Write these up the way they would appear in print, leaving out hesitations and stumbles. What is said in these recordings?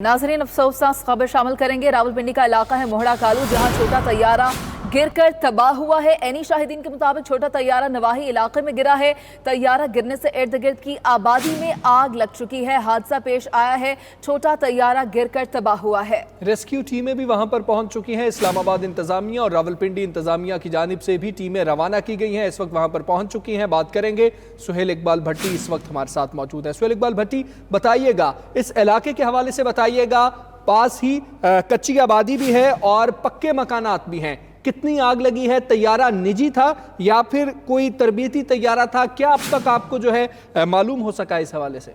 नाज़रीन, अफसोसनाक खबर शामिल करेंगे। रावलपिंडी का इलाका है मोहड़ा कालू, जहां छोटा तैयारा गिरकर तबाह हुआ है। एनी शाहिदीन के मुताबिक छोटा तैयारा नवाही इलाके में गिरा है। तैयारा गिरने से इर्द गिर्द की आबादी में आग लग चुकी है। हादसा पेश आया है, छोटा तैयारा गिरकर तबाह हुआ है। रेस्क्यू टीमें भी वहां पर पहुंच चुकी हैं। इस्लामाबाद इंतजामिया और रावलपिंडी इंतजामिया की जानिब से भी टीमें रवाना की गई हैं, इस वक्त वहां पर पहुंच चुकी हैं। बात करेंगे, सुहेल इकबाल भट्टी इस वक्त हमारे साथ मौजूद है। सुहेल इकबाल भट्टी, बताइएगा इस इलाके के हवाले से, बताइएगा पास ही कच्ची आबादी भी है और पक्के मकानात भी हैं। कितनी आग लगी है? तैयारा निजी था या फिर कोई तरबियती तैयारा था? क्या अब तक आपको जो है मालूम हो सका इस हवाले से?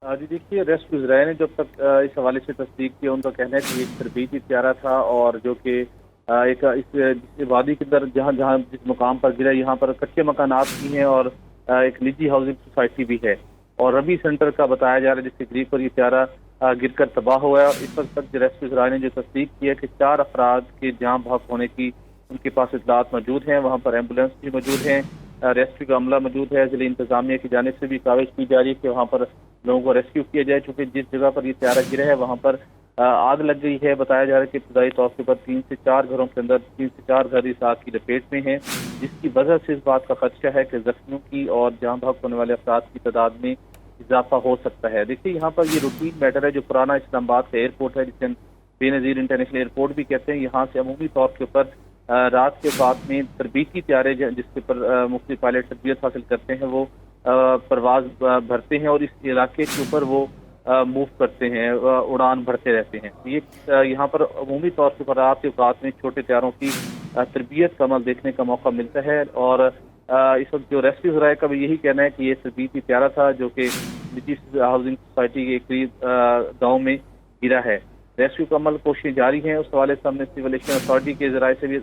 जी देखिए, रेस्क्यू ज़राए ने जब तक इस हवाले से तस्दीक की, उनका कहना है कि एक तरबीती तैयारा था और जो कि एक इस वादी के अंदर जहाँ जहाँ जिस मुकाम पर गिरा, यहाँ पर कच्चे मकानात भी हैं और एक निजी हाउसिंग सोसाइटी भी है। और रबी सेंटर का बताया जा रहा है जिसके करीब पर ये तैयारा गिरकर तबाह हुआ है। इस वक्त तक रेस्क्यू ज़राए ने जो तस्दीक की है कि 4 अफराद के जाँ बहक होने की उनके पास इत्तलात मौजूद हैं। वहाँ पर एम्बुलेंस भी मौजूद हैं, रेस्क्यू का अमला मौजूद है। ज़िले इंतजामिया की जानिब से भी काविश की जा रही है कि वहाँ पर लोगों को रेस्क्यू किया जाए, चूँकि जिस जगह पर ये तैयारा गिरा है वहाँ पर आग लग गई है। बताया जा रहा है कि इब्तदाई तौर पर 3 से 4 घरों के अंदर 3 से 4 घर इस आग की लपेट में हैं, जिसकी वजह से इस बात का खदशा है कि जख्मियों की और जाँ बहक होने वाले अफराद की तादाद में इजाफा हो सकता है। देखिए, यहाँ पर ये रूटीन मैटर है। जो पुराना इस्लामाबाद का एयरपोर्ट है, जिसे बेनज़ीर इंटरनेशनल एयरपोर्ट भी कहते हैं, यहाँ से अमूमी तौर के ऊपर रात के बाद में तरबीती तैयारे जिसके ऊपर मुख्तलिफ पायलट तरबियत हासिल करते हैं, वो परवाज भरते हैं और इस इलाके के ऊपर वो मूव करते हैं, उड़ान भरते रहते हैं। ये यहाँ पर अमूमी तौर पर रात के औकात में छोटे तैयारों की तरबियत का अमल देखने का मौका मिलता है। और इस वक्त जो रेस्क्यू ज़राए का भी यही कहना है कि ये तरबीती तैयारा था जो कि निजी हाउसिंग सोसाइटी के करीब गाँव में गिरा है। रेस्क्यू का अमल कोशिशें जारी हैं। उस हवाले से हमने सिविल एविएशन अथॉरिटी के ज़राए से भी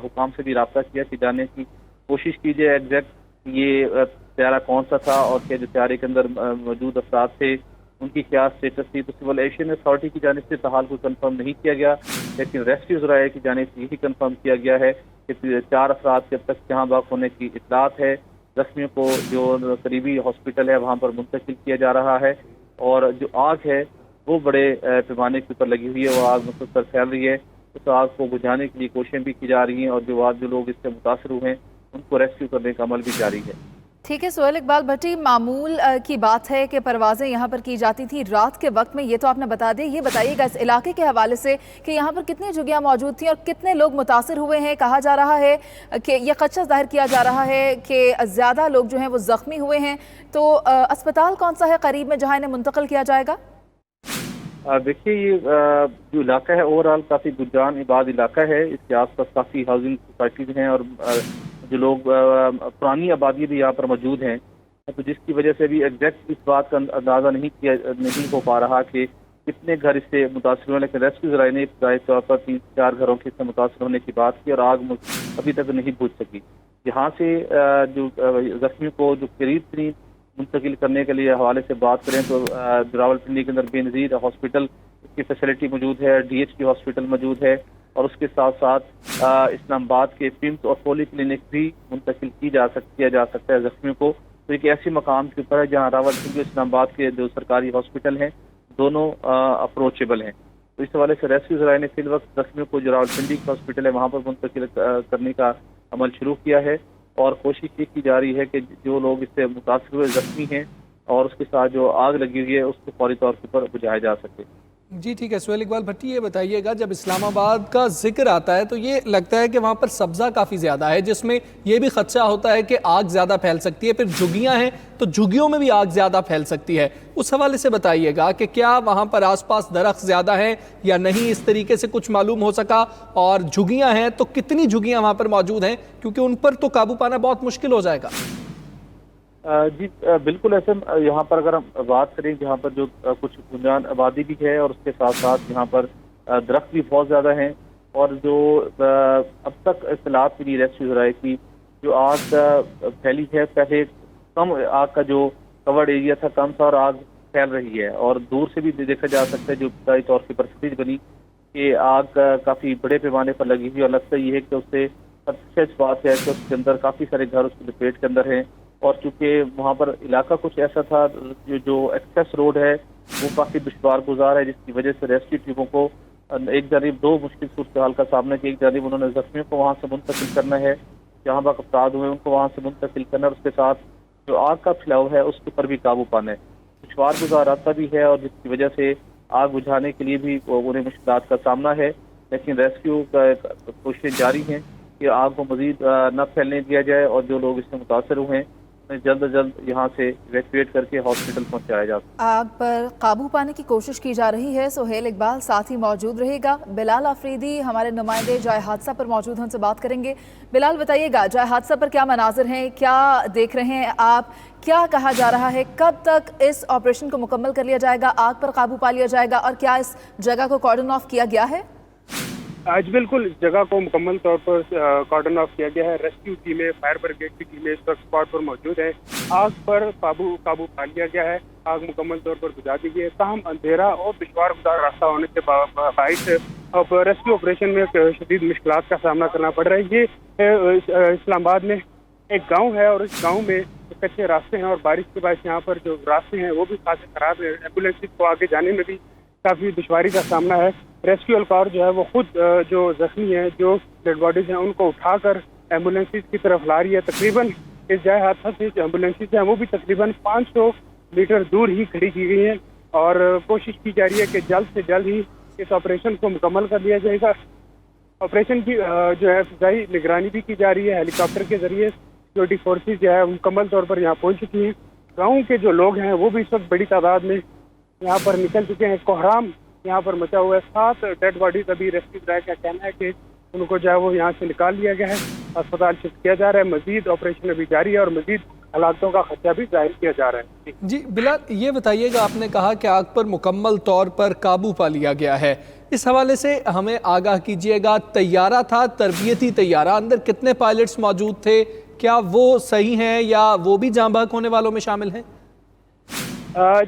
हुकाम से भी रब्ता किया कि जानने की कोशिश की जाए एग्जैक्ट ये तैयारा कौन सा था और क्या जो तैयारे के अंदर मौजूद अफराद थे उनकी क्या स्टेटस थी। तो सिविल एविएशन अथॉरिटी की जानिब से ताहाल कोई कन्फर्म नहीं किया गया, लेकिन रेस्क्यू ज़राए की जानिब से यही कन्फर्म किया गया है कि 4 अफराद के अब तक जहाँ बहक होने की इत्तलात है। जख्मियों को जो करीबी हॉस्पिटल है वहाँ पर मुंतकिल किया जा रहा है। और जो आग है वो बड़े पैमाने के ऊपर लगी हुई है, वो आग मुसलसल फैल रही है। उस आग को बुझाने के लिए कोशिशें भी की जा रही हैं और जो लोग इससे मुतासर हुए हैं उनको रेस्क्यू करने का अमल भी जारी है। ठीक है सुहेल इकबाल भट्टी, मामूल की बात है कि परवाज़ें यहाँ पर की जाती थी रात के वक्त में, ये तो आपने बता दिया। ये बताइएगा इस इलाके के हवाले से कि यहाँ पर कितनी जगह मौजूद थी और कितने लोग मुतासर हुए हैं। कहा जा रहा है कि ये खदशा जाहिर किया जा रहा है कि ज़्यादा लोग जो हैं वो ज़ख्मी हुए हैं, तो अस्पताल कौन सा है करीब में जहाँ इन्हें मुंतकिल किया जाएगा? देखिए, ये जो इलाका है ओवरऑल काफ़ी गुजान इबाद इलाका है। इसके आसपास काफ़ी हाउसिंग सोसाइटीज़ हैं और जो लोग पुरानी आबादी भी यहाँ पर मौजूद हैं, तो जिसकी वजह से भी एग्जैक्ट इस बात का अंदाज़ा नहीं हो पा रहा कि कितने घर इससे मुतासर हुए। लेकिन रेस्क्यू ज़राए ने इब्तदाई तौर पर 3 से 4 घरों के इससे मुतासर होने की बात की और आग अभी तक नहीं बुझ सकी। यहाँ से जो जख्मियों को जो करीब तरीन मुंतकिल करने के लिए हवाले से बात करें तो रावलपिंडी के अंदर बेनज़ीर हॉस्पिटल की फैसिलिटी मौजूद है, DHQ हॉस्पिटल मौजूद है और उसके साथ साथ इस्लामाबाद के पिम्स और पोली क्लिनिक भी मुंतकिल किया जा सकता है जख्मियों को। तो एक ऐसे मकाम के ऊपर है जहाँ रावलपिंडी और इस्लामाबाद के जो सरकारी हॉस्पिटल हैं दोनों अप्रोचेबल हैं। तो इस हवाले से रेस्क्यू ज़राए ने फिल वक्त जख्मियों को जो रावलपिंडी का हॉस्पिटल है वहाँ पर मुंतकिल करने का अमल शुरू किया है और कोशिश ये की जा रही है कि जो लोग इससे मुतासर हुए ज़ख्मी हैं और उसके साथ जो आग लगी हुई है उसको फौरी तौर पर बुझाया जा सके। जी ठीक है। सुहेल इकबाल भट्टी, ये बताइएगा जब इस्लामाबाद का जिक्र आता है तो ये लगता है कि वहाँ पर सब्ज़ा काफ़ी ज़्यादा है, जिसमें ये भी खदशा होता है कि आग ज़्यादा फैल सकती है। फिर झुग्गियाँ हैं तो झुग्गियों में भी आग ज़्यादा फैल सकती है। उस हवाले से बताइएगा कि क्या वहाँ पर आसपास दरख्त ज़्यादा हैं या नहीं, इस तरीके से कुछ मालूम हो सका? और झुग्गियाँ हैं तो कितनी झुग्गियाँ वहाँ पर मौजूद हैं, क्योंकि उन पर तो काबू पाना बहुत मुश्किल हो जाएगा। जी बिल्कुल ऐसे यहाँ पर अगर हम बात करें जहाँ पर जो कुछ गुंजान आबादी भी है और उसके साथ साथ यहाँ पर दरख्त भी बहुत ज़्यादा हैं और जो अब तक इत्तलात मिली रेस्क्यू ज़राए की जो आग फैली है, पहले कम आग का जो कवर्ड एरिया था कम था और आग फैल रही है और दूर से भी देखा जा सकता है जो इब्तदाई तौर पर परिस्थिति बनी कि आग काफ़ी बड़े पैमाने पर लगी हुई और लगता ये है कि उससे सच बात है कि उसके अंदर काफ़ी सारे घर उसकी लपेट के अंदर हैं और चूँकि वहाँ पर इलाका कुछ ऐसा था जो एक्सेस रोड है وہ کافی دشوار گزار ہے، جس کی وجہ سے ریسکیو ٹیموں کو ایک جانب دو مشکل صورتحال کا سامنا کیا. ایک جانب انہوں نے زخمیوں کو وہاں سے منتقل کرنا ہے، جہاں تک افراد ہوئے ان کو وہاں سے منتقل کرنا، اور اس کے ساتھ جو آگ کا پھیلاؤ ہے اس کے اوپر بھی قابو پانا ہے. دشوار گزار راستہ بھی ہے، اور جس کی وجہ سے آگ بجھانے کے لیے بھی انہیں مشکلات کا سامنا ہے. لیکن ریسکیو کا کوششیں جاری ہیں کہ آگ کو مزید نہ پھیلنے دیا جائے، اور جو لوگ اس سے متاثر ہوئے ہیں انہیں جلد از جلد یہاں سے ایویکویٹ کر کے ہاسپٹل پہنچایا جا سکے. آگ پر قابو پانے کی کوشش کی جا رہی ہے. سہیل اقبال ساتھ ہی موجود رہے گا. بلال آفریدی ہمارے نمائندے جائے حادثہ پر موجود ہیں، ان سے بات کریں گے. بلال بتائیے گا جائے حادثہ پر کیا مناظر ہیں، کیا دیکھ رہے ہیں آپ، کیا کہا جا رہا ہے، کب تک اس آپریشن کو مکمل کر لیا جائے گا، آگ پر قابو پا لیا جائے گا، اور کیا اس جگہ کو کارڈن آف کیا گیا ہے؟ آج بالکل اس جگہ کو مکمل طور پر کارڈن آف کیا گیا ہے. ریسکیو ٹیمیں، فائر بریگیڈ کی ٹیمیں اس وقت اسپاٹ پر موجود ہیں. آگ پر قابو پا لیا گیا ہے، آگ مکمل طور پر بجھا دی گئی ہے. تاہم اندھیرا اور دشوار گزار راستہ ہونے کے باعث اب ریسکیو آپریشن میں شدید مشکلات کا سامنا کرنا پڑ رہا ہے. یہ اسلام آباد میں ایک گاؤں ہے، اور اس گاؤں میں کچے راستے ہیں، اور بارش کے باعث یہاں پر جو راستے ہیں وہ بھی خاصے خراب ہیں. ایمبولینس کو آگے جانے میں بھی کافی دشواری کا سامنا ہے. ریسکیو اہلکار جو ہے وہ خود جو زخمی ہیں، جو ڈیڈ باڈیز ہیں، ان کو اٹھا کر ایمبولینس کی طرف لا رہی ہے. تقریباً اس جائے حادثہ سے جو ایمبولینس ہیں وہ بھی تقریباً 500 میٹر دور ہی کھڑی کی گئی ہیں، اور کوشش کی جا رہی ہے کہ جلد سے جلد ہی اس آپریشن کو مکمل کر لیا جائے گا. آپریشن کی جو ہے فضائی نگرانی بھی کی جا رہی ہے. ہیلی کاپٹر کے ذریعے سیکورٹی فورسز جو ہے مکمل طور پر یہاں پہنچ چکی ہیں. گاؤں کے جو لوگ ہیں وہ بھی اس وقت بڑی تعداد میں یہاں پر نکل چکے ہیں. کوہرام یہاں پر مچا ہوا ہے. 7 ڈیڈ باڈیز ابھی ریسکیو ڈرائیو کا کہنا ہے کہ ان کو جو ہے وہ یہاں سے نکال لیا گیا ہے، اسپتال شفٹ کیا جا رہا ہے. مزید آپریشن ابھی جاری ہے، اور مزید ہلاکتوں کا خدشہ بھی ظاہر کیا جا رہا ہے. جی بلال، یہ بتائیے گا، آپ نے کہا کہ آگ پر مکمل طور پر قابو پا لیا گیا ہے، اس حوالے سے ہمیں آگاہ کیجیے گا. طیارہ تھا، تربیتی طیارہ، اندر کتنے پائلٹس موجود تھے، کیا وہ صحیح ہیں یا وہ بھی جاں بحق ہونے والوں میں شامل ہیں؟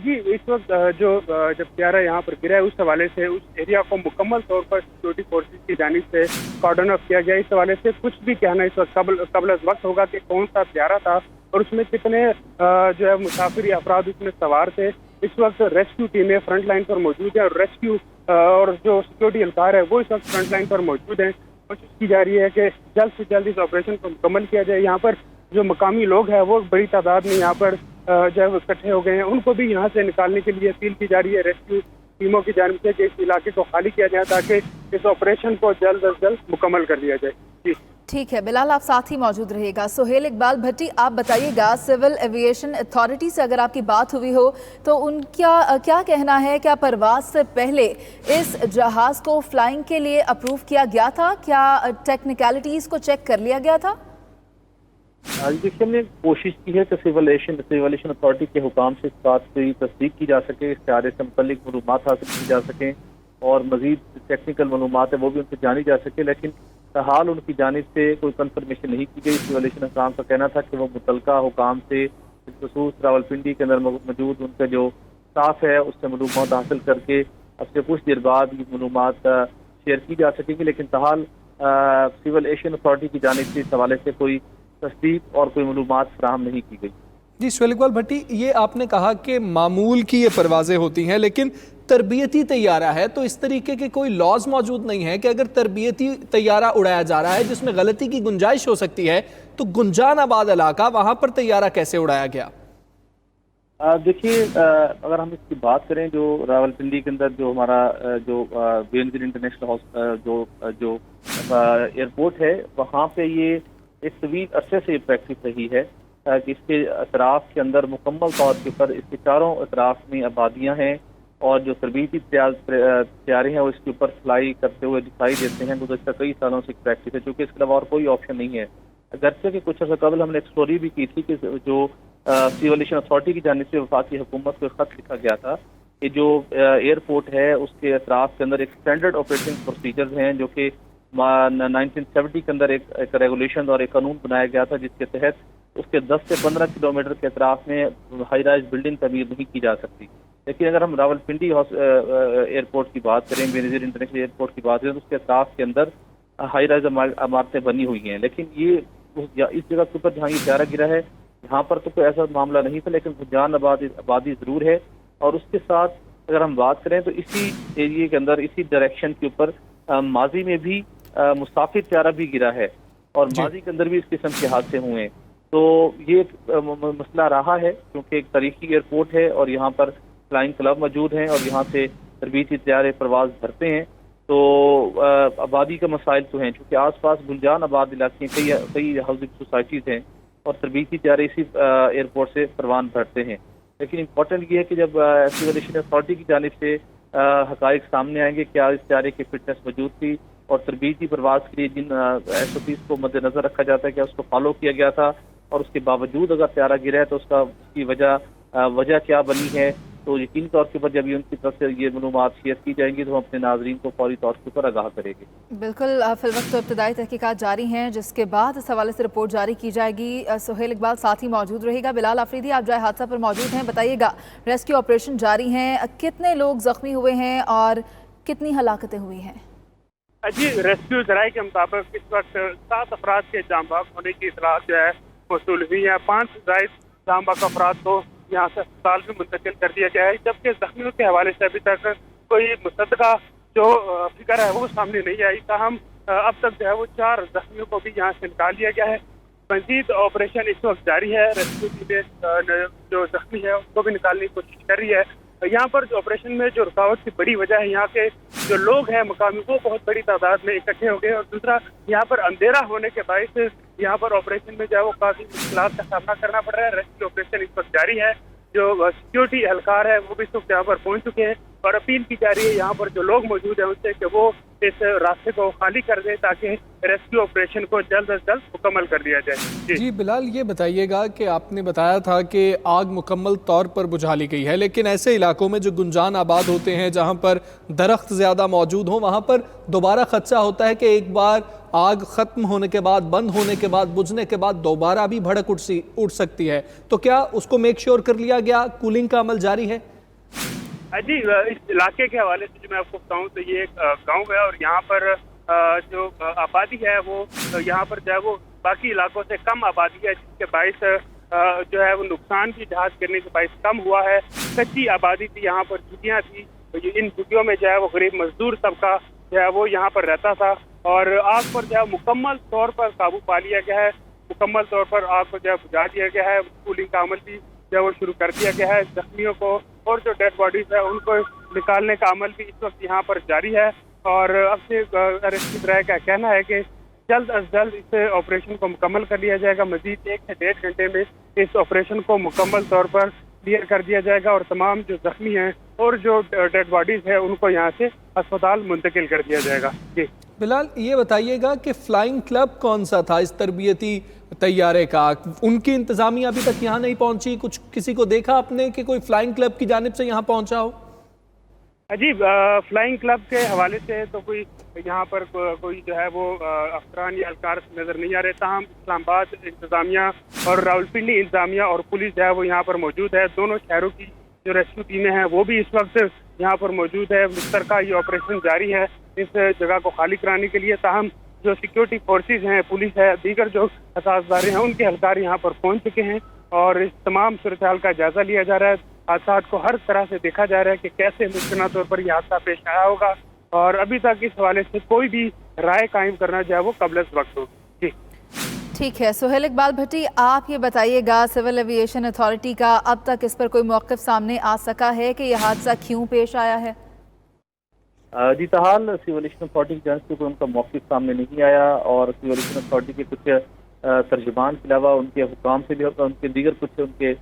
جی اس وقت جب طیارہ یہاں پر گرا ہے اس حوالے سے اس ایریا کو مکمل طور پر سیکورٹی فورسز کی جانب سے کارڈن آف کیا گیا. اس حوالے سے کچھ بھی کہنا اس وقت قبل از وقت ہوگا کہ کون سا طیارہ تھا اور اس میں کتنے جو ہے مسافر یا افراد اس میں سوار تھے. اس وقت ریسکیو ٹیمیں فرنٹ لائن پر موجود ہیں، اور ریسکیو اور جو سیکورٹی اہلکار ہے وہ اس وقت فرنٹ لائن پر موجود ہیں. کوشش کی جا رہی ہے کہ جلد سے جلد اس آپریشن کو مکمل کیا جائے. یہاں پر جو مقامی لوگ ہیں وہ بڑی تعداد میں یہاں پر جو ہے اکٹھے ہو گئے ہیں، ان کو بھی یہاں سے نکالنے کے لیے اپیل کی جا رہی ہے ریسکیو ٹیموں کی جانب سے کہ اس علاقے کو خالی کیا جائے تاکہ اس آپریشن کو جلد از جلد مکمل کر لیا جائے. جی ٹھیک ہے بلال، آپ ساتھ ہی موجود رہے گا. سہیل اقبال بھٹی، آپ بتائیے گا سول ایویشن اتھارٹی سے اگر آپ کی بات ہوئی ہو تو ان کا کیا کہنا ہے؟ کیا پرواز سے پہلے اس جہاز کو فلائنگ کے لیے اپروو کیا گیا تھا؟ کیا ٹیکنیکلٹیز کو چیک کر لیا گیا تھا؟ دیکھیے، ہم نے کوشش کی ہے کہ سول ایویشن اتھارٹی کے حکام سے اس بات کی تصدیق کی جا سکے، اس طیارے سے متعلق معلومات حاصل کی جا سکیں، اور مزید ٹیکنیکل معلومات ہے وہ بھی ان سے جانی جا سکے. لیکن فیلحال ان کی جانب سے کوئی کنفرمیشن نہیں کی گئی. سول ایویشن حکام کا کہنا تھا کہ وہ متعلقہ حکام سے خصوص راولپنڈی کے اندر موجود ان کا جو اسٹاف ہے اس سے معلومات حاصل کر کے اب سے کچھ دیر بعد یہ معلومات شیئر کی جا سکیں گی. لیکن فیلحال سول ایویشن اتھارٹی کی جانب سے اس حوالے سے کوئی تصدیق اور کوئی معلومات فراہم نہیں کی گئی. جی سہیل اقبال بھٹی، یہ آپ نے کہا کہ معمول کی یہ پروازیں ہوتی ہیں، لیکن تربیتی طیارہ ہے تو اس طریقے کے کوئی لاز موجود نہیں ہے کہ اگر تربیتی طیارہ اڑایا جا رہا ہے جس میں غلطی کی گنجائش ہو سکتی ہے تو گنجان آباد علاقہ، وہاں پر طیارہ کیسے اڑایا گیا؟ دیکھیے، اگر ہم اس کی بات کریں جو راولپنڈی کے اندر جو ہمارا جو بینظیر انٹرنیشنل جو ایئرپورٹ ہے، وہاں پہ یہ ایک طویل عرصے سے یہ پریکٹس رہی ہے کہ اس کے اطراف کے اندر مکمل طور کے اوپر اس کے چاروں اطراف میں آبادیاں ہیں، اور جو تربیتی طیارے ہیں وہ اس کے اوپر فلائی کرتے ہوئے دکھائی دیتے ہیں. گزشتہ کئی سالوں سے پریکٹس ہے، چونکہ اس کے علاوہ اور کوئی آپشن نہیں ہے. اگرچہ کہ کچھ عرصہ قبل ہم نے ایک اسٹوری بھی کی تھی کہ جو سول ایویشن اتھارٹی کی جانب سے وفاقی حکومت کو خط لکھا گیا تھا کہ جو ایئرپورٹ ہے اس کے اطراف کے اندر ایک اسٹینڈرڈ آپریٹنگ پروسیجرز ہیں، جو کہ 1970 کے اندر ایک ریگولیشن اور ایک قانون بنایا گیا تھا جس کے تحت اس کے 10 سے 15 کلومیٹر کے اطراف میں ہائی رائز بلڈنگ تعمیر نہیں کی جا سکتی. لیکن اگر ہم راولپنڈی ایئرپورٹ کی بات کریں، بینظیر انٹرنیشنل ایئرپورٹ کی بات کریں، تو اس کے اطراف کے اندر ہائی رائز عمارتیں بنی ہوئی ہیں. لیکن یہ اس جگہ کے اوپر جہاں یہ طیارہ گرا ہے یہاں پر تو کوئی ایسا معاملہ نہیں تھا، لیکن جان آبادی ضرور ہے. اور اس کے ساتھ अगर हम बात करें तो इसी एरिए के अंदर, इसी डायरेक्शन के ऊपर माजी में भी मुसाफिर त्यारा भी गिरा है और माजी के अंदर भी इस किस्म के हादसे हुए हैं। तो ये एक मसला रहा है, क्योंकि एक तारीखी एयरपोर्ट है और यहाँ पर फ्लाइंग क्लब मौजूद हैं और यहाँ से तरबीती त्यारे परवाज भरते हैं। तो आबादी का मसाइल तो हैं, चूँकि आस पास गुलजान आबाद इलाके कई हाउसिंग सोसाइटीज़ हैं और तरबीती त्यारे इसी एयरपोर्ट से परवान भरते हैं। लेकिन इम्पोर्टेंट ये है कि जब सिविल एविएशन अथॉरिटी की जानिब से हकाइक सामने आएंगे, क्या इस त्यारे की फिटनेस मौजूद थी और तरबीती परवाज के लिए जिन SOPs को मद्देनजर रखा जाता है क्या उसको फॉलो किया गया था, और उसके बावजूद अगर त्यारा गिरा है तो उसकी वजह क्या बनी है। तो यकीनी तौर के ऊपर जब उनकी तरफ से ये मालूमात शेयर की जाएंगी तो हम अपने नाजरीन को फौरी तौर के ऊपर आगाह करेंगे। बिल्कुल, फिलवक्त तो इब्तदाई तहकीकात जारी हैं, जिसके बाद इस हवाले से रिपोर्ट जारी की जाएगी। सुहेल इकबाल साथ ही मौजूद रहेगा। बिलाल आफरीदी, आप जाए हादसा पर मौजूद हैं, बताइएगा रेस्क्यू ऑपरेशन जारी हैं, कितने लोग जख्मी हुए हैं और कितनी हलाकतें हुई हैं? जी, रेस्क्यू जराये के मुताबिक इस वक्त 7 अफराद के जाम बहक होने की इतला जो है मौसूल हुई है। 5 जायद जाम बहक अफराद को यहाँ से अस्पताल में मुंतकिल कर दिया गया है, जबकि जख्मियों के हवाले से अभी तक कोई मुसद्दका जो फिगर है वो सामने नहीं आई। ताहम अब तक जो है वो 4 जख्मियों को भी यहाँ से निकाल लिया गया है। मजीद ऑपरेशन इस वक्त जारी है। रेस्क्यू टीमें जो जख्मी है उसको भी निकालने की कोशिश कर रही है। यहाँ पर जो ऑपरेशन में जो रुकावट की बड़ी वजह है, यहाँ के जो लोग हैं मकामी वो बहुत बड़ी तादाद में इकट्ठे हो गए, और दूसरा यहाँ पर अंधेरा होने के बायस यहाँ पर ऑपरेशन में जो है वो काफी मुश्किलात का सामना करना पड़ रहा है। रेस्क्यू ऑपरेशन इस वक्त जारी है। जो सिक्योरिटी एहलकार है वो भी इस वक्त यहाँ पर पहुंच चुके हैं और अपील की जा रही है यहाँ पर जो लोग मौजूद हैं उनसे कि वो इस रास्ते को खाली कर दें ताकि रेस्क्यू ऑपरेशन को जल्द अज जल्द मुकम्मल कर दिया जाए। जी बिलाल, ये बताइएगा कि आपने बताया था कि आग मुकम्मल तौर पर बुझा ली गई है, लेकिन ऐसे इलाकों में जो गुंजान आबाद होते हैं जहाँ पर दरख्त ज़्यादा मौजूद हों, वहाँ पर दोबारा खदशा होता है कि एक बार आग ख़त्म होने के बाद, बंद होने के बाद, बुझने के बाद दोबारा भी भड़क उठ सकती है। तो क्या उसको मेक श्योर कर लिया गया, कूलिंग का अमल जारी है? जी, इस इलाके के हवाले से जो मैं आपको बताऊं तो ये एक गांव है और यहाँ पर जो आबादी है वो यहाँ पर जो है वो बाकी इलाकों से कम आबादी है, जिसके बायस जो है वो नुकसान भी जहाज गिरने के बायस कम हुआ है। कच्ची आबादी थी, यहाँ पर झुग्गियाँ थी, इन झुग्गियों में जो है वो गरीब मजदूर तबका जो है वो यहाँ पर रहता था और आग पर जो है मुकम्मल तौर पर काबू पा लिया गया है। मुकम्मल तौर पर आग को जो है बुझा दिया गया है। कूलिंग का अमल भी जो है वो शुरू कर दिया गया है। जख्मियों को और जो डेड बॉडीज है उनको निकालने का अमल भी इस वक्त यहाँ पर जारी है और अब से रेस्क्यू ड्राइव का कहना है कि जल्द अज जल्द इस ऑपरेशन को मुकम्मल कर लिया जाएगा। मजीद 1 से 1.5 घंटे में इस ऑपरेशन को मुकम्मल तौर पर क्लियर कर दिया जाएगा और तमाम जो जख्मी हैं और जो डेड बॉडीज है उनको यहाँ से अस्पताल मुंतकिल कर दिया जाएगा। जी बिलाल, ये बताइएगा कि फ्लाइंग क्लब कौन सा था इस तरबियती तैयारे का? उनकी इंतजामिया अभी तक यहाँ नहीं पहुंची? कुछ किसी को देखा आपने कि कोई फ्लाइंग क्लब की जानिब से यहाँ पहुंचा हो? जी, फ्लाइंग क्लब के हवाले से तो कोई यहाँ पर कोई जो है वो अफसरान या एहलकार नजर नहीं आ रहे। ताहम इस्लामाबाद इंतजामिया और रावलपिंडी इंतजामिया और पुलिस जो है वो यहाँ पर मौजूद है। दोनों शहरों की जो रेस्क्यू टीमें हैं वो भी इस वक्त यहाँ पर मौजूद है। मुश्तरका ये ऑपरेशन जारी है इस जगह को खाली कराने के लिए। ताहम जो सिक्योरिटी फोर्सेज हैं, पुलिस है, दीगर जो असासदारे हैं उनके एहलकार यहाँ पर पहुँच चुके हैं और इस तमाम सूरत हाल का जायजा लिया जा रहा है। हादसा को हर तरह से देखा जा रहा है कि कैसे मुमकिन तौर पर यह हादसा पेश आया होगा और अभी तक इस हवाले से कोई भी राय कायम करना जो है वो कबल वक्त होगी। जी ठीक है, सुहेल इकबाल भट्टी, आप ये बताइएगा सिविल एविएशन अथॉरिटी का अब तक इस पर कोई मौक़िफ़ सामने आ सका है कि यह हादसा क्यों पेश आया है? जी ताहाल सिविल एविएशन अथॉरिटी की जानिब से कोई उनका मौक़िफ़ सामने नहीं आया और सिविल एविएशन अथॉरिटी के कुछ तर्जुमान के अलावा उनके हुकाम से भी उनके दीगर कुछ उनके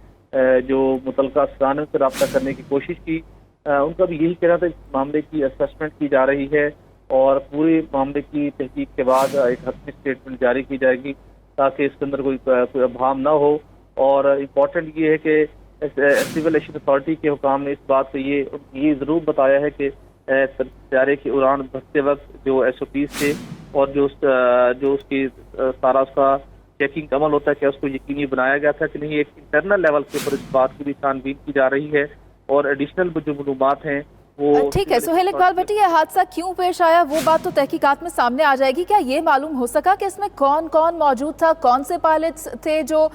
जो मुतल्लिक़ा अफसरान से रब्ता करने की कोशिश की। उनका भी यही कहना था इस मामले की असेसमेंट की जा रही है और पूरे मामले की तहकीक के बाद एक हतमी स्टेटमेंट जारी की जाएगी ताकि इसके अंदर कोई अभाम ना हो। और इम्पॉर्टेंट ये है कि सिविल एविएशन अथॉरिटी के हुकाम ने इस बात को ये ज़रूर बताया है कि तैयारे की उड़ान भरते वक्त जो SOPs थे और जो उसकी सारा उसका चेकिंग का अमल होता है क्या उसको यकीनी बनाया गया था कि नहीं। एक इंटरनल लेवल के ऊपर इस बात की भी छानबीन की जा रही है और एडिशनल जो मालूमात हैं वो। ठीक है, सुहेल इकबाल भट्टी, यह हादसा क्यों पेश आया वो बात तो तहकीकात में सामने आ जाएगी। क्या ये मालूम हो सका कि इसमें कौन कौन मौजूद था, कौन से पायलट्स थे जो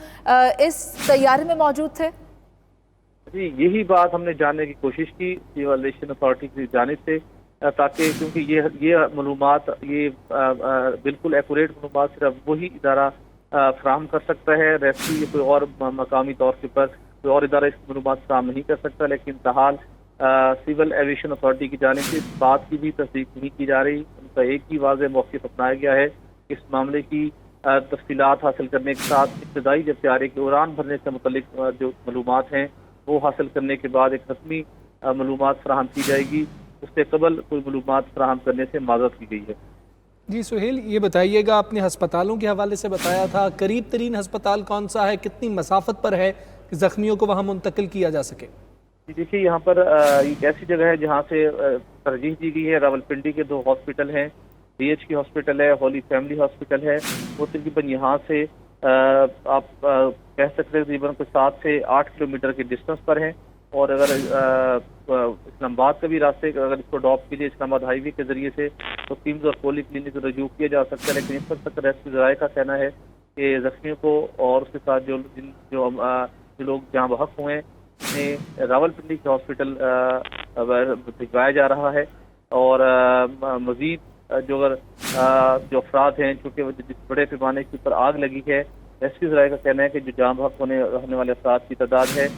इस तैयारे में मौजूद थे? जी, यही बात हमने जानने की कोशिश की सिविल एविएशन अथॉरिटी की जानिब से, ताकि क्योंकि ये मालूमात ये बिल्कुल एक्यूरेट मालूमात सिर्फ वही इदारा फराहम कर सकता है। रेस्क्यू कोई और मकामी तौर के पर कोई और इदारा इस मालूमात फराहम नहीं कर सकता। लेकिन ताहाल सिविल एविएशन अथॉरिटी की जानिब से इस बात की भी तस्दीक नहीं की जा रही। उनका एक ही वाज़ेह मौक़िफ़ अपनाया गया है। इस मामले की तफ़सीलात हासिल करने के साथ इब्तदाई जब तैयारी के उड़ान भरने से मुतल्लिक जो मालूमात हैं वो हासिल करने के बाद एक रस्मी मालूमात फराहम की जाएगी। उससे कबल कोई मालूमात फराहम करने से माज़रत की गई है। जी सुहेल, ये बताइएगा, आपने हस्पतालों के हवाले से बताया था, करीब तरीन हस्पताल कौन सा है, कितनी मसाफत पर है कि ज़ख्मियों को वहाँ मुंतकिल किया जा सके? देखिए, यहाँ पर एक ऐसी जगह है जहाँ से तरजीह दी गई है। रावलपिंडी के 2 हॉस्पिटल हैं, DHK हॉस्पिटल है, होली फैमिली हॉस्पिटल है। वो तकरीबन यहाँ से आप कह सकते हैं तकरीबन कुछ 7 से 8 किलोमीटर के डिस्टेंस पर हैं। और अगर इस्लामाबाद का भी रास्ते अगर इसको ड्रॉप कीजिए इस्लामाबाद हाईवे के जरिए से तो किम्स और पोली क्लिनिक को रजू किया जा सकता है। लेकिन इस वक्त तक रेस्क्यू ज़राए का कहना है कि ज़ख्मियों को और उसके साथ जो लोग जहाँ बहक हुए हैं उन्हें रावलपिंडी के हॉस्पिटल भिजवाया जा रहा है। और मज़ीद जो अफराद हैं, चूँकि जिस बड़े पैमाने के ऊपर आग लगी है, रेस्क्यू ज़राए का कहना है कि जो जहाँ बहक होने वाले अफराद की तादाद है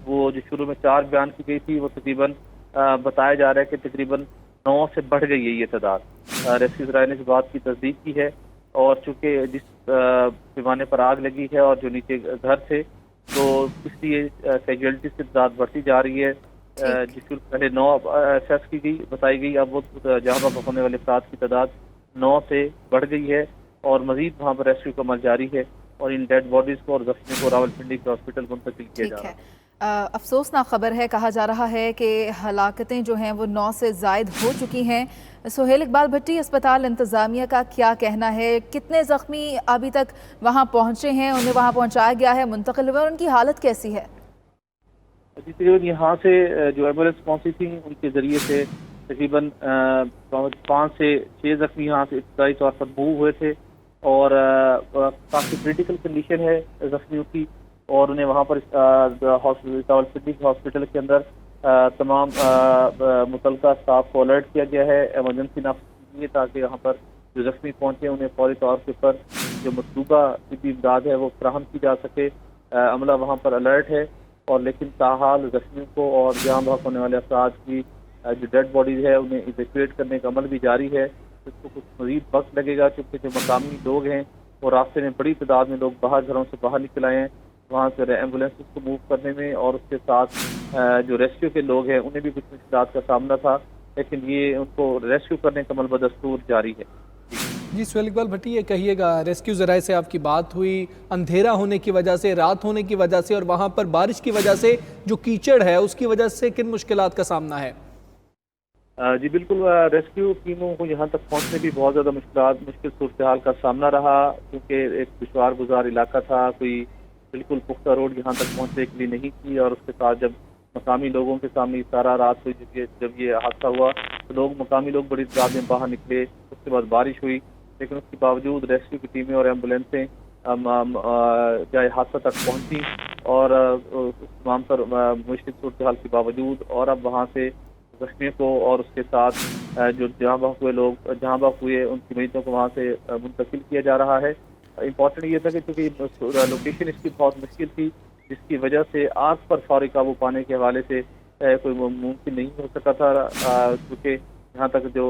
वो जो शुरू में 4 बयान की गई थी वो तकरीबन बताया जा रहा है कि तकरीबन 9 से बढ़ गई है ये तादाद। रेस्क्यू ज़राए ने इस बात की तस्दीक की है। और चूँकि जिस पैमाने पर आग लगी है और जो नीचे घर थे तो इसलिए कैजुअलिटीज़ की तादाद बढ़ती जा रही है। जिसको पहले 9 असेस की गई बताई गई, अब वो जहाँ पर होने वाले अफराद की तादाद 9 से बढ़ गई है। और मज़ीद वहाँ पर रेस्क्यू का अमल जारी है और इन डेड बॉडीज़ को और ज़ख्मियों को रावलपिंडी के हॉस्पिटल मुंतकिल किया जा रहा है। अफसोसनाक खबर है, कहा जा रहा है कि हलाकतें जो हैं वो 9 से ज़ायद हो चुकी हैं। सुहेल इकबाल भट्टी, अस्पताल इंतज़ामिया का क्या कहना है? कितने ज़ख्मी अभी तक वहाँ पहुँचे हैं, उन्हें वहाँ पहुँचाया गया है, मुंतकिल हुए, और उनकी हालत कैसी है? यहाँ से जो एम्बुलेंस पहुँची थी उनके ज़रिए से तकरीबन 5 से 6 ज़ख्मी यहाँ से इब्तदाई तौर पर मूव हुए थे। और काफ़ी क्रिटिकल कंडीशन है ज़ख्मियों की और उन्हें वहाँ पर रावलपिंडी हॉस्पिटल के अंदर तमाम मुतल्लिका स्टाफ को अलर्ट किया गया है। एमरजेंसी नाफिज है ताकि यहाँ पर जो ज़ख्मी पहुँचे उन्हें फौरी तौर के पर जो मतलूबा तिब्बी इमदाद है वो फराहम की जा सके। अमला वहाँ पर अलर्ट है। और लेकिन ताहाल ज़ख्मियों को और जान बहक होने वाले अफराद की जो डेड बॉडीज़ है उन्हें इवैक्यूएट करने का अमल भी जारी है। इसको कुछ मज़ीद वक्त लगेगा क्योंकि जो मकामी लोग हैं वो रास्ते में बड़ी तादाद में लोग घरों से बाहर निकल आए हैं वहाँ से एम्बुलेंस को मूव करने में। और उसके साथ जो रेस्क्यू के लोग हैं उन्हें भी कुछ मुश्किलात का सामना था, लेकिन ये उनको रेस्क्यू करने का अमल बदस्तूर जारी है। जी सुहेल इकबाल भट्टी, ये कहिएगा, रेस्क्यू ज़राए से आपकी बात हुई, अंधेरा होने की वजह से, रात होने की वजह से और वहाँ पर बारिश की वजह से जो कीचड़ है उसकी वजह से किन मुश्किलात का सामना है? जी बिल्कुल, रेस्क्यू टीमों को यहाँ तक पहुँचने भी बहुत ज़्यादा मुश्किल सूरत हाल का सामना रहा क्योंकि एक दुश्वार गुजार इलाका था, कोई बिल्कुल पुख्ता रोड यहाँ तक पहुँचने के लिए नहीं थी। और उसके साथ जब मकामी लोगों के सामने सारा रात हुई जब ये हादसा हुआ तो मकामी लोग बड़ी तादाद में बाहर निकले। उसके बाद बारिश हुई लेकिन उसके बावजूद रेस्क्यू की टीमें और एम्बुलेंसें चाहे हादसा तक पहुँची और तमाम पर मुश्किल सूरत हाल के बावजूद और अब वहाँ से ज़ख्मियों को और उसके साथ जो जहाँ बहक हुए उनकी मरीजों को वहाँ से मुंतकिल किया जा रहा है। इम्पॉर्टेंट ये था कि चूँकि लोकेशन इसकी बहुत मुश्किल थी जिसकी वजह से आग पर फौरी काबू पाने के हवाले से कोई मुमकिन नहीं हो सका था क्योंकि यहाँ तक जो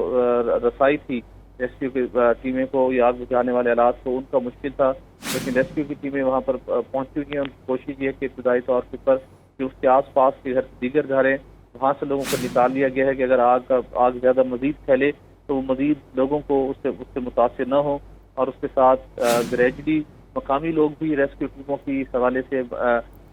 रसाई थी रेस्क्यू की टीमें को या आग बुझाने वाले आलात को उनका मुश्किल था। लेकिन रेस्क्यू की टीमें वहाँ पर पहुँची हुई हैं। उनकी कोशिश ये है कि इब्तदाई तौर पर जो उसके आस पास के घर दीगर घर हैं वहाँ से लोगों को निकाल लिया गया है कि अगर आग ज़्यादा मज़ीद फैले तो मज़ीद लोगों को उससे मुतासिर न हो। और उसके साथ ग्रेजुअली मकामी लोग भी रेस्क्यू टीमों की इस हवाले से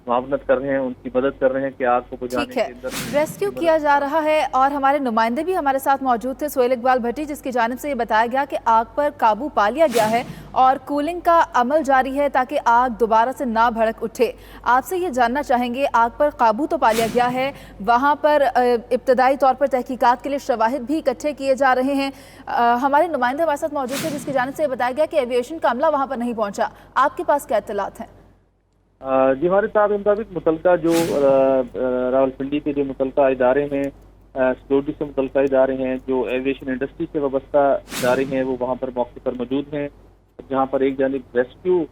मुआवनत कर रहे हैं, उनकी मदद कर रहे हैं कि आग को बुझाने के अंदर रेस्क्यू किया जा रहा है। और हमारे नुमाइंदे भी हमारे साथ मौजूद थे, सुहेल इकबाल भट्टी, जिसकी जानिब से ये बताया गया कि आग पर काबू पा लिया गया है और कूलिंग का अमल जारी है ताकि आग दोबारा से ना भड़क उठे। आपसे ये जानना चाहेंगे, आग पर काबू तो पा लिया गया है, वहाँ पर इब्तदाई तौर पर तहकीकात के लिए शवाहिद भी इकट्ठे किए जा रहे हैं। हमारे नुमाइंदे हमारे साथ मौजूद थे जिसकी जानिब से बताया गया कि एविएशन का अमला वहाँ पर नहीं पहुँचा। आपके पास क्या इत्तलात हैं? جی ہمارے ساتھ مطابق متعلقہ جو راولپنڈی کے جو متعلقہ ادارے ہیں، سیکورٹی سے متعلقہ ادارے ہیں، جو ایویشن انڈسٹری سے وابستہ ادارے ہیں، وہ وہاں پر موقع پر موجود ہیں، جہاں پر ایک جانب ریسکیو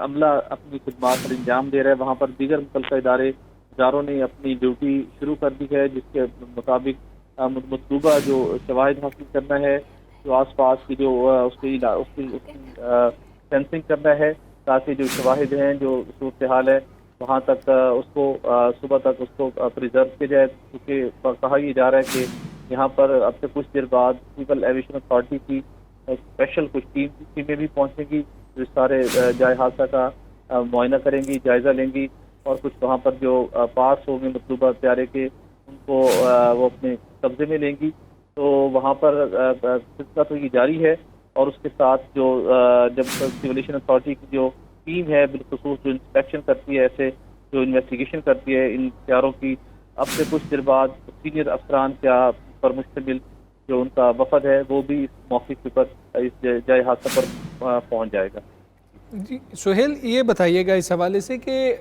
عملہ اپنی خدمات پر انجام دے رہا ہے، وہاں پر دیگر متعلقہ اداروں نے اپنی ڈیوٹی شروع کر دی ہے، جس کے مطابق مطلوبہ جو شواہد حاصل کرنا ہے، جو آس پاس کی جو اس کی سینسنگ کرنا ہے، تاکہ جو شواہد ہیں، جو صورتحال ہے، وہاں تک اس کو صبح تک اس کو پریزرو کیا جائے، کیونکہ کہا یہ جا رہا ہے کہ یہاں پر اب سے کچھ دیر بعد سول ایویشن اتھارٹی کی اسپیشل کچھ ٹیمیں بھی پہنچیں گی، جو سارے جائے حادثہ کا معائنہ کریں گی، جائزہ لیں گی، اور کچھ وہاں پر جو پارٹس ہوں گے مطلوبہ طیارے کے، ان کو وہ اپنے قبضے میں لیں گی۔ تو وہاں پر سلسلہ تو یہ جاری ہے، اور اس کے ساتھ جو جب سیولیشن اتھارٹی کی جو ٹیم ہے، بالخصوص جو انسپیکشن کرتی ہے، ایسے جو انویسٹیگیشن کرتی ہے ان طیاروں کی، اب سے کچھ دیر بعد سینئر افسران کیا پر مشتمل جو ان کا وفد ہے، وہ بھی اس موقع پر اس جائے حادثہ پر پہنچ جائے گا۔ جی سہیل، یہ بتائیے گا اس حوالے سے کہ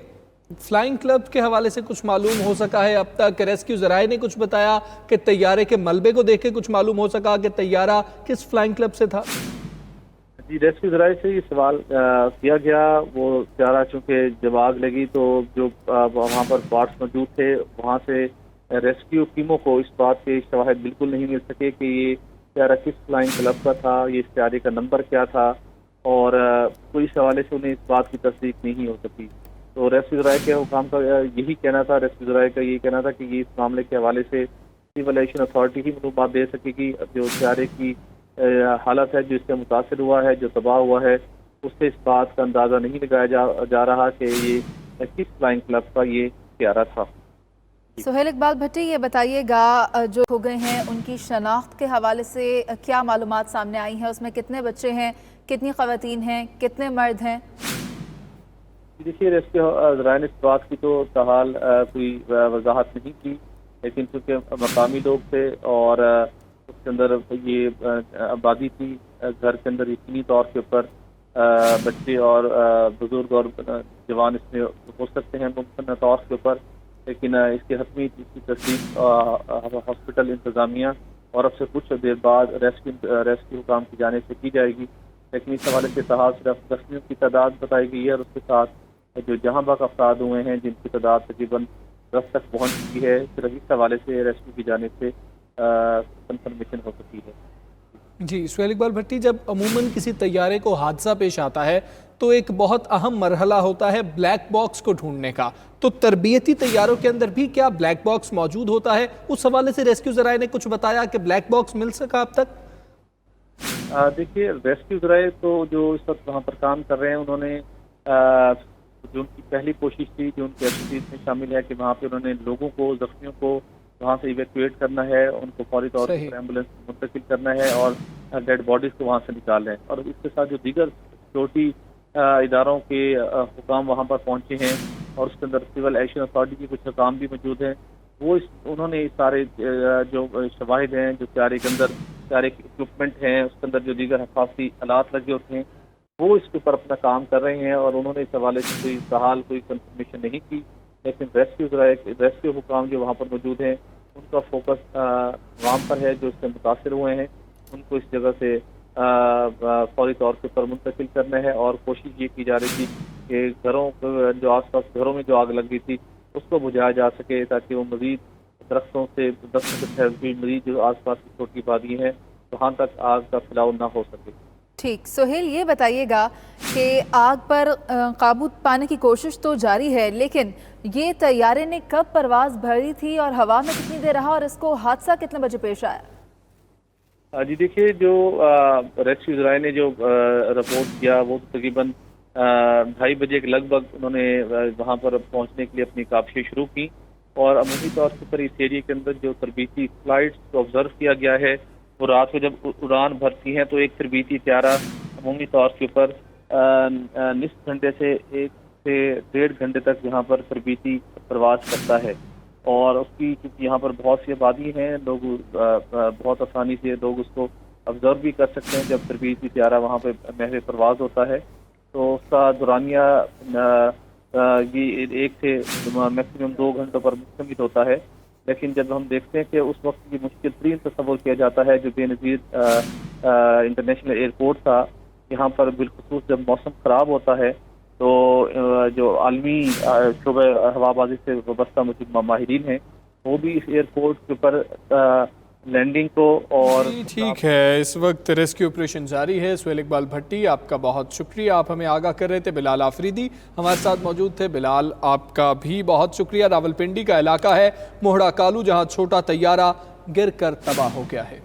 فلائنگ کلب کے حوالے سے کچھ معلوم ہو سکا ہے اب تک؟ ریسکیو ذرائع نے کچھ بتایا کہ طیارے کے ملبے کو دیکھ کے کچھ معلوم ہو سکا کہ طیارہ کس فلائنگ کلب سے تھا؟ جی ریسکیو ذرائع سے یہ سوال کیا گیا، وہ طیارہ چونکہ جب آگ لگی تو جو وہاں پر پارٹس موجود تھے، وہاں سے ریسکیو ٹیموں کو اس بات کے شواہد بالکل نہیں مل سکے کہ یہ طیارہ کس فلائنگ کلب کا تھا، یہ اس طیارے کا نمبر کیا تھا، اور کوئی اس حوالے سے انہیں اس بات کی تصدیق نہیں ہو سکی۔ تو ریسکیو ذرائع کے حکام کا یہی کہنا تھا، ریسکیو ذرائع کا یہی کہنا تھا کہ یہ اس معاملے کے حوالے سے سول ایویشن اتھارٹی ہی معلومات دے سکے گی۔ جو طیارے کی حالت ہے، جو اس سے متاثر ہوا ہے، جو تباہ ہوا ہے، اس سے اس بات کا اندازہ نہیں لگایا جا رہا کہ یہ کس فلائنگ کلب کا یہ طیارہ تھا۔ سہیل اقبال بھٹی، یہ بتائیے گا جو ہو گئے ہیں ان کی شناخت کے حوالے سے کیا معلومات سامنے آئی ہیں؟ اس میں کتنے بچے ہیں، کتنی خواتین ہیں، کتنے مرد ہیں؟ دیکھیے ریسکیو ذرائع نے اس بات کی تو تاحال کوئی وضاحت نہیں کی، لیکن چونکہ مقامی لوگ تھے اور اس کے اندر یہ آبادی تھی، گھر کے اندر یقینی طور کے اوپر بچے اور بزرگ اور جوان اس میں ہو سکتے ہیں ممکنہ طور کے اوپر، لیکن اس کی حتمی تصدیق ہاسپٹل انتظامیہ اور اب سے کچھ دیر بعد ریسکیو حکام کی جانب سے کی جائے گی، لیکن اس حوالے سے تاحال صرف زخمیوں کی تعداد بتائی گئی ہے، اور اس کے ساتھ جو جہاں بحق افراد ہوئے ہیں جن کی تعداد تقریباً 10 تک پہنچ چکی ہے، صرف اس حوالے سے ریسکیو کی جانب سے کنفرمیشن ہو سکی ہے۔ جی سہیل اقبال بھٹی، جب عموماً کسی طیارے کو حادثہ پیش آتا ہے تو ایک بہت اہم مرحلہ ہوتا ہے بلیک باکس کو ڈھونڈنے کا، تو تربیتی طیاروں کے اندر بھی کیا بلیک باکس موجود ہوتا ہے؟ اس حوالے سے ریسکیو ذرائع نے کچھ بتایا کہ بلیک باکس مل سکا اب تک؟ دیکھیے ریسکیو ذرائع تو جو اس وقت وہاں پر کام کر رہے ہیں، انہوں نے جو ان کی پہلی کوشش تھی، جو ان کی ایکٹیویٹیز میں شامل ہے کہ وہاں پہ انہوں نے لوگوں کو، زخمیوں کو وہاں سے ایویکویٹ کرنا ہے، ان کو فوری طور پر ایمبولینس منتقل کرنا ہے اور ڈیڈ باڈیز کو وہاں سے نکالنا ہے، اور اس کے ساتھ جو دیگر سیکورٹی اداروں کے حکام وہاں پر پہنچے ہیں، اور اس کے اندر سول ایویشن اتھارٹی کے کچھ حکام بھی موجود ہیں، وہ انہوں نے سارے جو شواہد ہیں، جو طیارے کے اندر طیارے کے اکوپمنٹ ہیں، اس کے اندر جو دیگر حفاظتی آلات لگے ہوتے ہیں، وہ اس کے اوپر اپنا کام کر رہے ہیں، اور انہوں نے اس حوالے سے کوئی بحال کوئی کنفرمیشن نہیں کی، لیکن ریسکیو حکام جو وہاں پر موجود ہیں ان کا فوکس عوام پر ہے جو اس سے متاثر ہوئے ہیں، ان کو اس جگہ سے فوری طور کے اوپر منتقل کرنا ہے، اور کوشش یہ کی جا رہی تھی کہ گھروں جو آس پاس گھروں میں جو آگ لگ گئی تھی اس کو بجھایا جا سکے، تاکہ وہ مزید درختوں سے پھیل ہوئی مزید جو آس پاس کی چھوٹی آبادی ہیں وہاں تک آگ کا پھیلاؤ نہ ہو سکے۔ ٹھیک، سہیل یہ بتائیے گا کہ آگ پر قابو پانے کی کوشش تو جاری ہے، لیکن یہ طیارے نے کب پرواز بھری تھی اور ہوا میں کتنی دیر رہا، اور اس کو حادثہ کتنے بجے پیش آیا؟ جی دیکھیے جو ریسکیو ذرائع نے جو رپورٹ کیا وہ تقریباً 2:30 بجے کے لگ بھگ انہوں نے وہاں پر پہنچنے کے لیے اپنی کاوشیں شروع کی، اور عمومی طور پر اس ایریے کے اندر جو تربیتی فلائٹس کو آبزرو کیا گیا ہے، وہ رات کو جب اڑان بھرتی ہیں تو ایک تربیتی طیارہ عمومی طور کے اوپر نصف گھنٹے سے 1 سے 1.5 گھنٹے تک یہاں پر تربیتی پرواز کرتا ہے، اور اس کی چونکہ یہاں پر بہت سی آبادی ہیں، لوگ بہت آسانی سے لوگ اس کو آبزرو بھی کر سکتے ہیں جب تربیتی طیارہ وہاں پہ محو پرواز ہوتا ہے، تو اس کا دورانیہ یہ 1 سے میکسیمم 2 گھنٹوں پر مشتمل ہوتا ہے، لیکن جب ہم دیکھتے ہیں کہ اس وقت کی مشکل ترین تصور کیا جاتا ہے جو بے نظیر انٹرنیشنل ایئرپورٹ تھا، یہاں پر بالخصوص جب موسم خراب ہوتا ہے تو جو عالمی شعبہ ہوا بازی سے وابستہ ماہرین ہیں وہ بھی اس ایئرپورٹ کے اوپر لینڈنگ کو اور ٹھیک ہے، اس وقت ریسکیو آپریشن جاری ہے۔ سہیل اقبال بھٹی، آپ کا بہت شکریہ، آپ ہمیں آگاہ کر رہے تھے۔ بلال آفریدی ہمارے ساتھ موجود تھے۔ بلال، آپ کا بھی بہت شکریہ۔ راولپنڈی کا علاقہ ہے موہڑا کالو، جہاں چھوٹا طیارہ گر کر تباہ ہو گیا ہے۔